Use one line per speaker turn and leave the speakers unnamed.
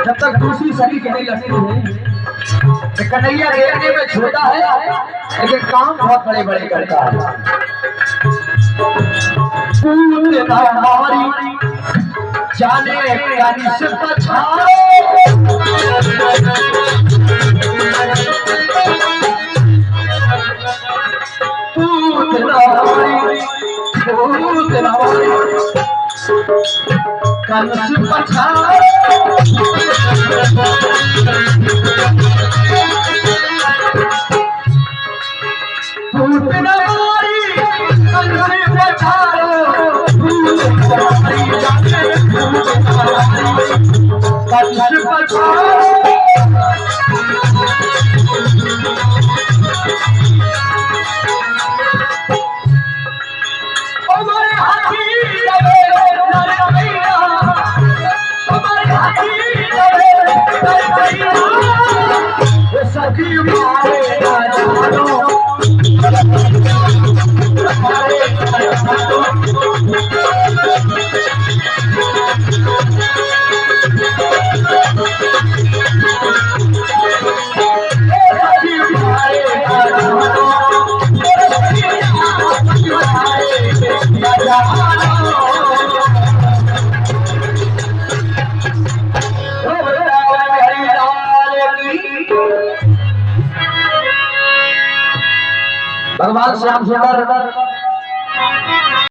जब तक दूसरी सदी के नहीं लगती है कन्हैया देखने में छोटा है लेकिन काम बहुत बड़े बड़े करता है। जाने भगवान श्याम सुंदर